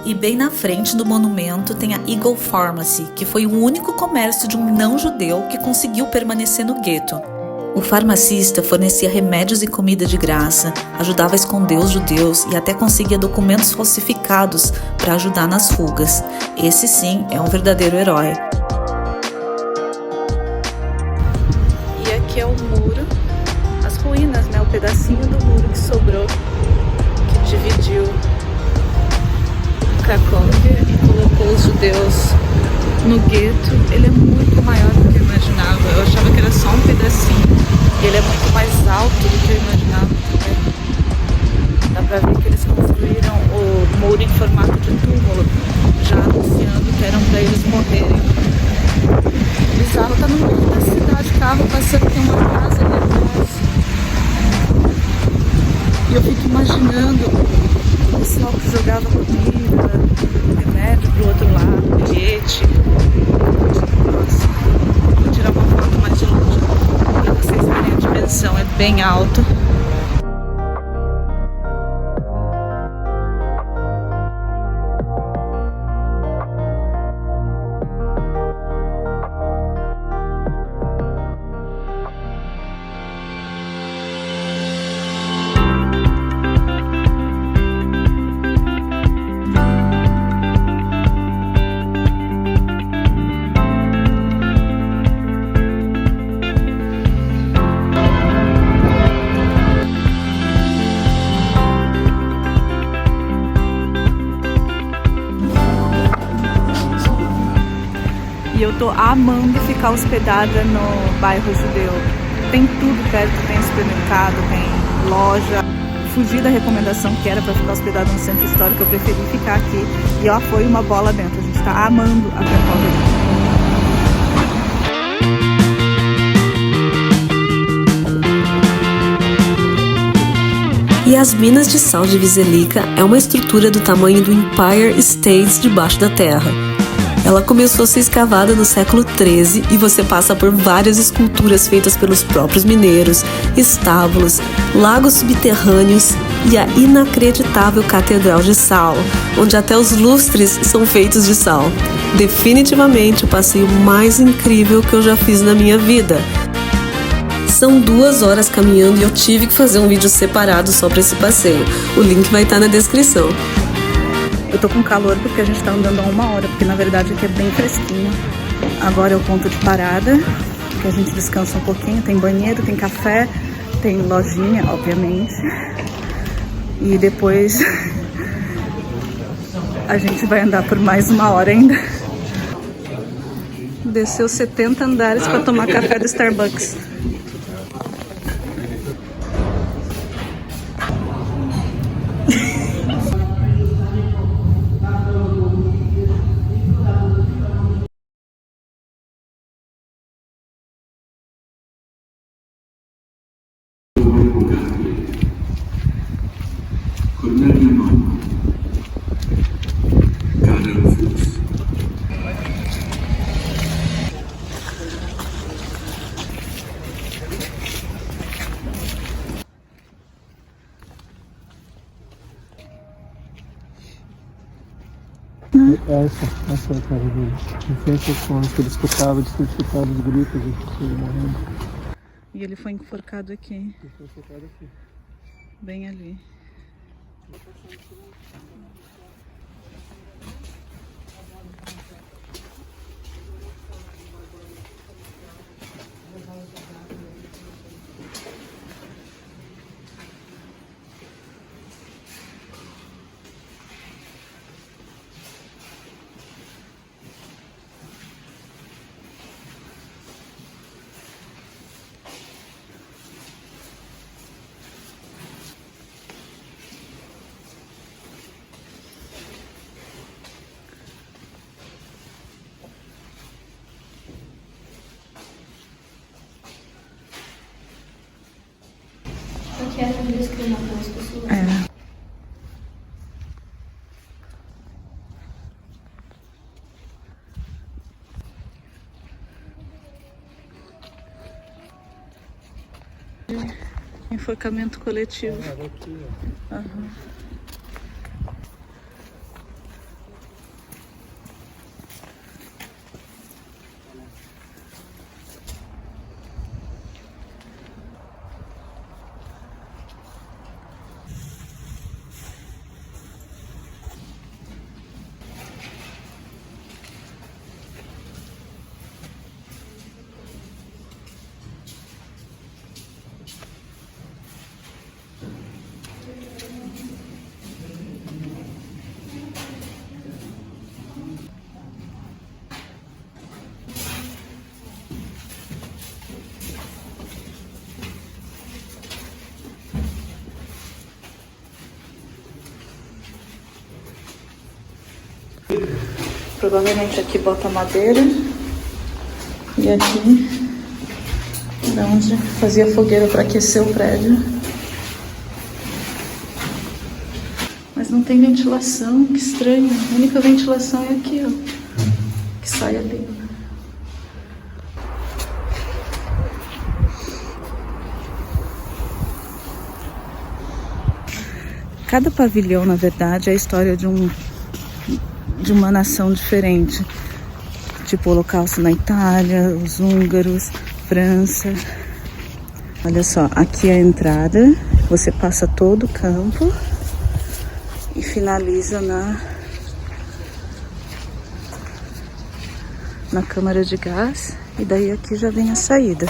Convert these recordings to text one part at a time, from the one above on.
E bem na frente do monumento tem a Eagle Pharmacy, que foi o único comércio de um não-judeu que conseguiu permanecer no gueto. O farmacista fornecia remédios e comida de graça, ajudava a esconder os judeus e até conseguia documentos falsificados para ajudar nas fugas. Esse sim é um verdadeiro herói. E aqui é o muro, as ruínas, né? O pedacinho do muro que sobrou, que dividiu Cracóvia e colocou os judeus no gueto. Ele é muito maior do que eu imaginava. Eu achava que era só um pedacinho. E ele é muito mais alto do que eu imaginava. Dá pra ver que eles construíram o muro em formato de túmulo, já anunciando que eram pra eles morrerem. Bizarro, tá no meio da cidade, carro passando, tem uma casa ali atrás. E eu fico imaginando o pessoal que jogava comida, remédio pro outro lado, bilhete. Nossa, vou tirar uma foto mais de longe pra vocês verem a dimensão, é bem alto. E eu tô amando ficar hospedada no bairro judeu. Tem tudo perto, tem supermercado, tem loja. Fugi da recomendação que era para ficar hospedada no centro histórico, eu preferi ficar aqui. E ó, foi uma bola dentro, a gente tá amando a Cracóvia. E as minas de sal de Vizelika é uma estrutura do tamanho do Empire State debaixo da terra. Ela começou a ser escavada no século XIII e você passa por várias esculturas feitas pelos próprios mineiros, estábulos, lagos subterrâneos e a inacreditável Catedral de Sal, onde até os lustres são feitos de sal. Definitivamente o passeio mais incrível que eu já fiz na minha vida. São 2 horas caminhando e eu tive que fazer um vídeo separado só para esse passeio. O link vai estar na descrição. Eu tô com calor porque a gente tá andando há 1 hora, porque na verdade aqui é bem fresquinho. Agora é o ponto de parada, que a gente descansa um pouquinho. Tem banheiro, tem café, tem lojinha, obviamente. E depois a gente vai andar por mais 1 hora ainda. Desceu 70 andares para tomar café do Starbucks. Essa é a cara dele. Em frente aos sons que ele escutava, de ter escutado os gritos de pessoas morrendo. E ele foi enforcado aqui. Ele foi enforcado aqui. Bem ali. Que era por isso que ele matou as pessoas. Enforcamento coletivo. Provavelmente aqui bota madeira. E aqui era onde fazia fogueira para aquecer o prédio. Mas não tem ventilação, que estranho. A única ventilação é aqui, ó. Que sai ali. Cada pavilhão, na verdade, é a história de uma nação diferente. Tipo o Holocausto na Itália, os húngaros, França. Olha só, aqui é a entrada. Você passa todo o campo e finaliza na câmara de gás. E daí aqui já vem a saída.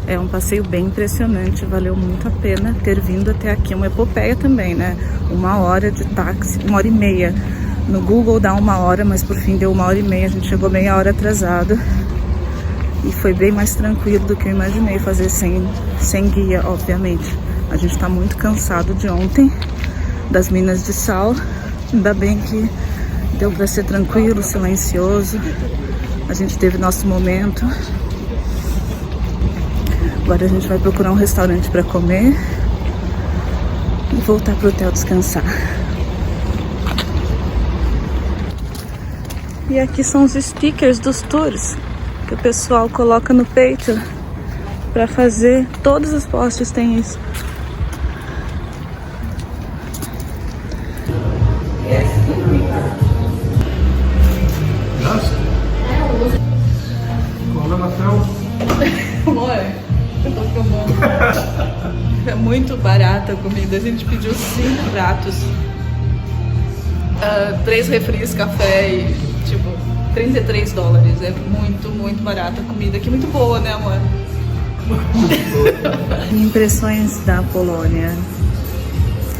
É um passeio bem impressionante, valeu muito a pena ter vindo até aqui. Uma epopeia também, né? 1 hora de táxi, 1h30. No Google dá 1 hora, mas por fim deu 1h30. A gente chegou meia hora atrasado. E foi bem mais tranquilo do que eu imaginei fazer sem guia, obviamente. A gente tá muito cansado de ontem, das minas de sal. Ainda bem que deu pra ser tranquilo, silencioso. A gente teve nosso momento. Agora a gente vai procurar um restaurante para comer e voltar pro hotel descansar. E aqui são os stickers dos tours que o pessoal coloca no peito para fazer. Todos os postes têm isso. É muito barata a comida. A gente pediu 5 pratos, 3 refris, café e tipo $33. É muito, muito barata a comida aqui. Muito boa, né, amor? Impressões da Polônia.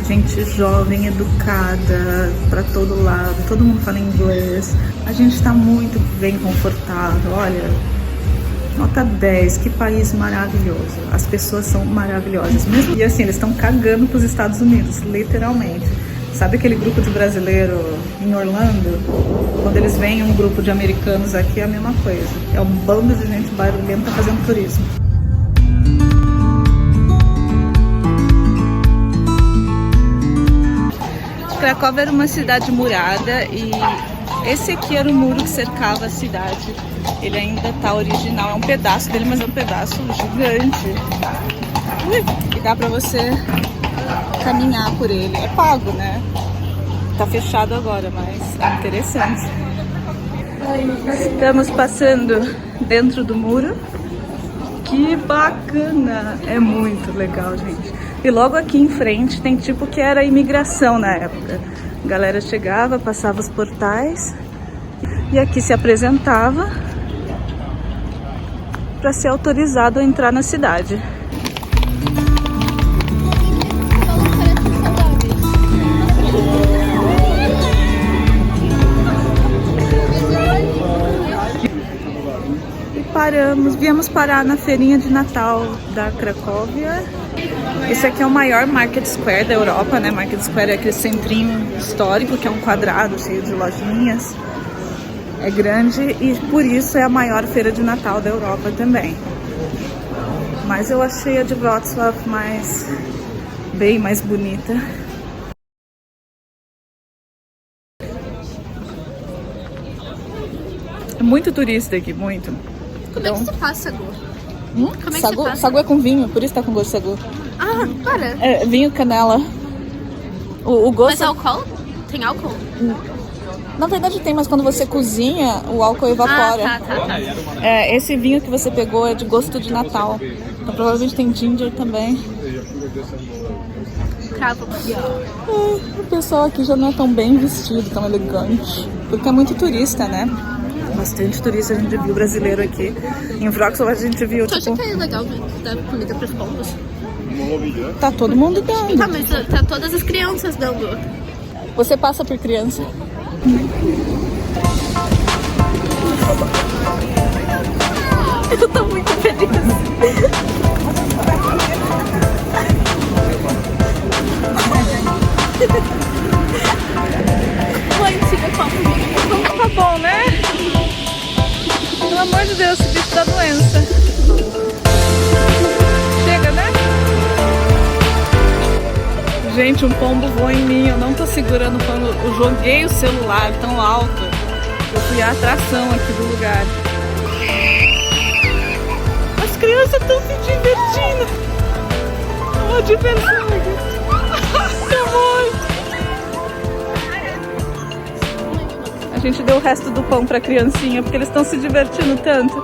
Gente jovem, educada, pra todo lado. Todo mundo fala inglês. A gente tá muito bem confortável. Olha, nota 10, que país maravilhoso. As pessoas são maravilhosas. Mesmo, e assim, eles estão cagando pros Estados Unidos, literalmente. Sabe aquele grupo de brasileiro em Orlando? Quando eles veem um grupo de americanos aqui, é a mesma coisa. É um bando de gente barulhenta fazendo turismo. Cracóvia era uma cidade murada e esse aqui era o muro que cercava a cidade. Ele ainda tá original, é um pedaço dele, mas é um pedaço gigante. E dá pra você caminhar por ele. É pago, né? Tá fechado agora, mas é interessante. Estamos passando dentro do muro. Que bacana! É muito legal, gente. E logo aqui em frente tem tipo que era imigração na época. A galera chegava, passava os portais e aqui se apresentava para ser autorizado a entrar na cidade. Viemos parar na feirinha de Natal da Cracóvia. Esse aqui é o maior Market Square da Europa, né? Market Square é aquele centrinho histórico que é um quadrado cheio de lojinhas. É grande e por isso é a maior feira de Natal da Europa também. Mas eu achei a de Wrocław bem mais bonita. É muito turista aqui, muito. Como é que você faz sagu? Como é que sagu? Você faz? Sagu é com vinho, por isso tá com gosto de sagu. Ah, para. É vinho, canela. O gosto... Mas álcool? Tem álcool? Na verdade tem, mas quando você cozinha, o álcool evapora. Ah, tá. É, esse vinho que você pegou é de gosto de Natal. Então provavelmente tem ginger também. Cravo. O pessoal aqui já não é tão bem vestido, tão elegante. Porque é muito turista, né? Bastante turista a gente viu brasileiro aqui. Em Wrocław a gente viu, Tu acha que é legal dar comida pros pombos? Tá todo mundo dando. Tá, mas tá todas as crianças dando. Você passa por criança. Eu tô muito feliz. Gente, um pombo voou em mim, eu não tô segurando o pombo, eu joguei o celular tão alto. Eu fui a atração aqui do lugar. As crianças estão se divertindo. É uma diversão aqui. A gente deu o resto do pão pra criancinha, porque eles estão se divertindo tanto.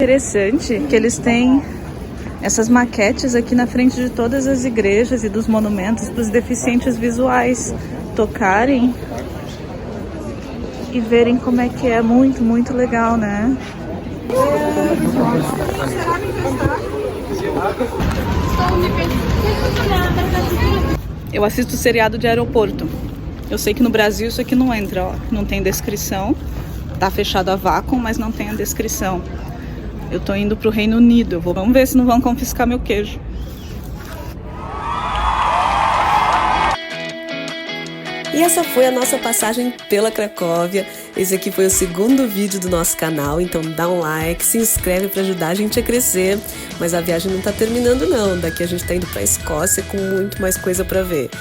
Interessante que eles têm essas maquetes aqui na frente de todas as igrejas e dos monumentos para os deficientes visuais tocarem e verem como é que é. Muito, muito legal, né? Eu assisto seriado de aeroporto. Eu sei que no Brasil isso aqui não entra, ó. Não tem descrição. Tá fechado a vácuo, mas não tem a descrição. Eu tô indo pro Reino Unido. Vamos ver se não vão confiscar meu queijo. E essa foi a nossa passagem pela Cracóvia. Esse aqui foi o segundo vídeo do nosso canal, então dá um like, se inscreve para ajudar a gente a crescer. Mas a viagem não tá terminando não, daqui a gente tá indo pra Escócia com muito mais coisa para ver.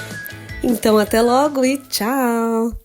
Então até logo e tchau!